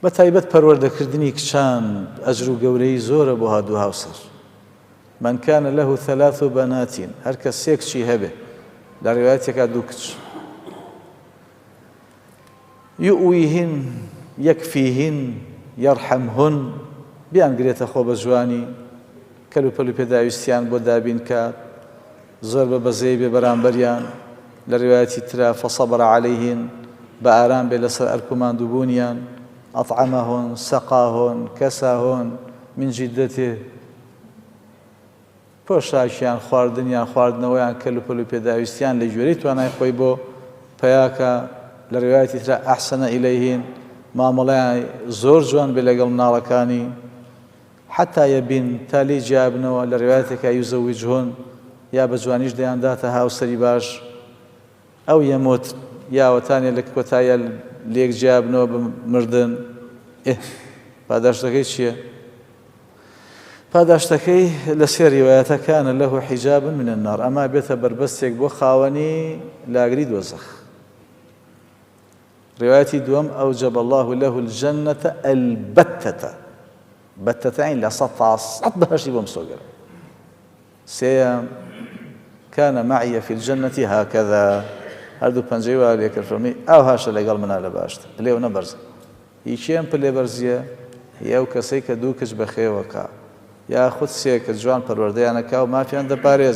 بەتایبەت پەروەردەکردنی کچان ئەجر و گەورەی زۆرە بۆ هادوو هاوسەر. من كان له 3 بنات هەر کەس 3 کچی هەبێ لە ڕێوایەتێکا 2 کچ يؤويهن يكفيهن يرحمهن بیانگرێتە خۆ بە جوانی کەلوپەلو پێداویستیان بۆ دابین کات زۆر بە بەزەی بێ بەرامبەریان لە ڕێوایەتی ترا فصبر عليهن بە ئارام بێ لەسەر ئەرکوماندووبوونیان أطعمهن سقاهن كساهن من جدته پۆشاکیان خواردنیان خواردنەوەیان کەلوپەلو پێداویستیان لە گوێرەی توانای خۆی بۆ پیاکە لە ڕێوایەتی ترا ئەحسەنە ئیلەیهن مامەڵەیان زۆر جوان بێ لەگەڵ مناڵەکانی حتا یەبین تا لێی جیابنەوە لە ڕێوایەتێکا یوزەویجهن یا بە جوانیش دەیانداتە هاوسەری باش ئەو یەموت یاوەتانێ لە کۆتایە لێک جیابنەوە بمردن پاداشتەکەی چییە؟ پاداشتەکەی لە سێ ڕێوایەتەکانە لەه حیجاب من النار ئەما بێتە بربەستێک بۆ خاوەنی لاگری دۆزەخ. ڕێوایەتی دووەم أوجب الله له الجنة البتة بتتين لە 100 بەهەشتی بۆ مسۆگەرە. سێیەم كان معي في الجنة هكذا هەردوو پەنجەی وا لێکرد فەرمی ئەو هاشە لەگەڵ منە لە باشتر لێو نەبەرزە هیچیان پلێ بەرزیە یا ئەو کەسەی کە 2 کچ بەخێوەکە یا خود 3 کە جوان پەروەردەیانەکا و مافیان دەپارێزە.